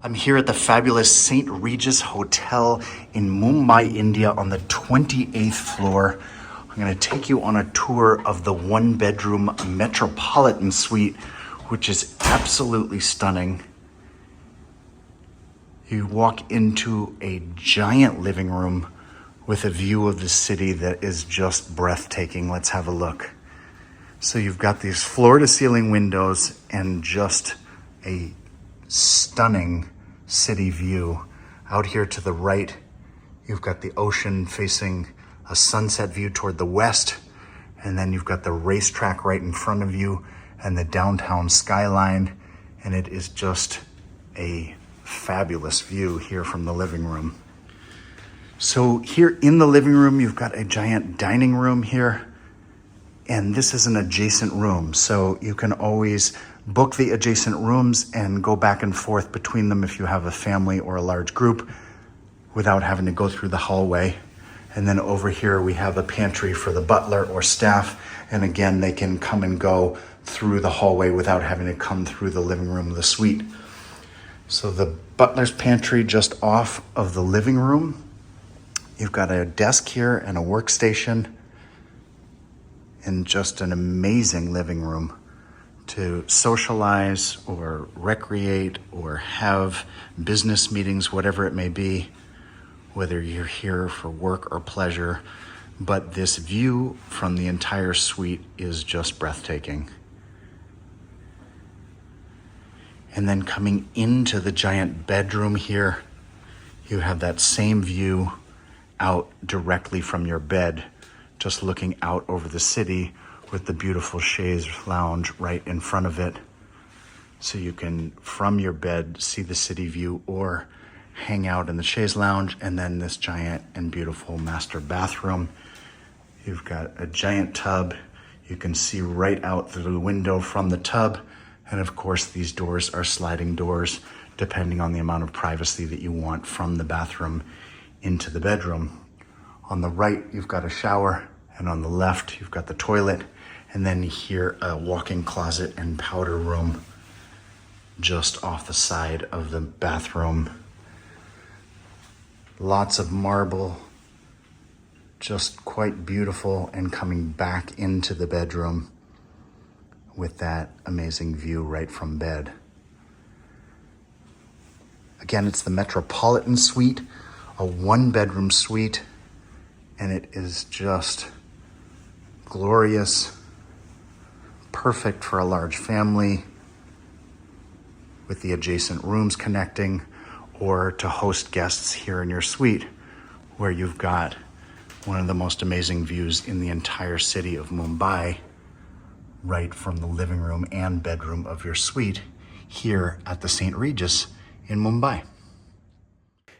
I'm here at the fabulous St. Regis Hotel in Mumbai, India on the 28th floor. I'm going to take you on a tour of the one-bedroom Metropolitan suite, which is absolutely stunning. You walk into a giant living room with a view of the city that is just breathtaking. Let's have a look. So you've got these floor-to-ceiling windows and just a stunning city view. Out here to the right, you've got the ocean facing a sunset view toward the west, and then you've got the racetrack right in front of you and the downtown skyline, and it is just a fabulous view here from the living room. So here in the living room, you've got a giant dining room here, and this is an adjacent room, so you can always book the adjacent rooms and go back and forth between them if you have a family or a large group without having to go through the hallway. And then over here we have a pantry for the butler or staff, and again they can come and go through the hallway without having to come through the living room of the suite. So the butler's pantry just off of the living room. You've got a desk here and a workstation, and just an amazing living room to socialize or recreate or have business meetings, whatever it may be, whether you're here for work or pleasure. But this view from the entire suite is just breathtaking. And then coming into the giant bedroom here, you have that same view out directly from your bed, just looking out over the city with the beautiful chaise lounge right in front of it. So you can, from your bed, see the city view or hang out in the chaise lounge, and then this giant and beautiful master bathroom. You've got a giant tub. You can see right out through the window from the tub. And of course, these doors are sliding doors, depending on the amount of privacy that you want from the bathroom into the bedroom. On the right, you've got a shower, and on the left, you've got the toilet, and then here a walk-in closet and powder room just off the side of the bathroom. Lots of marble, just quite beautiful, and coming back into the bedroom with that amazing view right from bed. Again, it's the Metropolitan suite, a one-bedroom suite, and it is just glorious, perfect for a large family with the adjacent rooms connecting, or to host guests here in your suite, where you've got one of the most amazing views in the entire city of Mumbai, right from the living room and bedroom of your suite here at the St. Regis in Mumbai.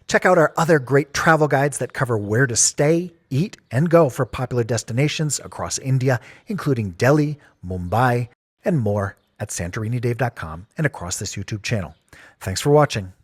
Check out our other great travel guides that cover where to stay, eat, and go for popular destinations across India, including Delhi, Mumbai, and more at santorinidave.com and across this YouTube channel. Thanks for watching.